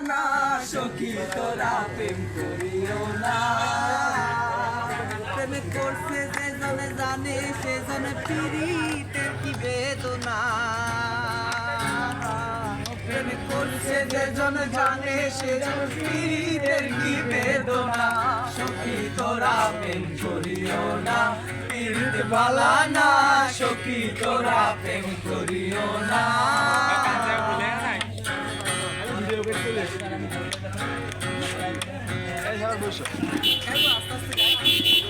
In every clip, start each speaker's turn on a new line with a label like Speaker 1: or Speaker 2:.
Speaker 1: না সখী তোরা প্রেম করিও না,
Speaker 2: প্রেম করছে যে জনে জানে সে জনে পীড়িতের কি বেদনা,
Speaker 1: প্রেম করছে যে জন জানে সে জন পীড়িতের কি বেদনা, সখী তোরা প্রেম করিও না, পীড়িত বালা না সখী তোরা প্রেম করিও না।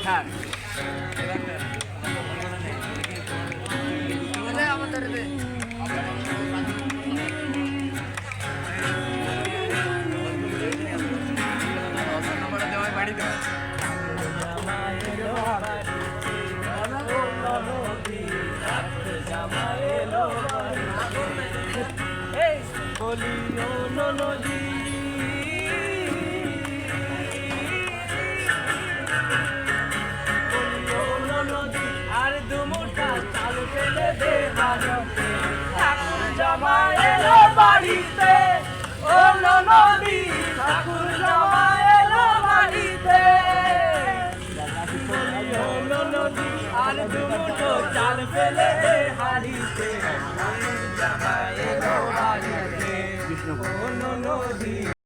Speaker 1: হ্যাঁ বলিও নদী আর দুমুটা চাল ফেলে দে ভারতে, ঠাকুর জামা এলো বাড়িতে, ও নদী ঠাকুর জামা এলো বাড়িতে, বলিও নদী আর দুমুটো চাল ফেলে দে হাড়িতে, ঠাকুর জামা এলো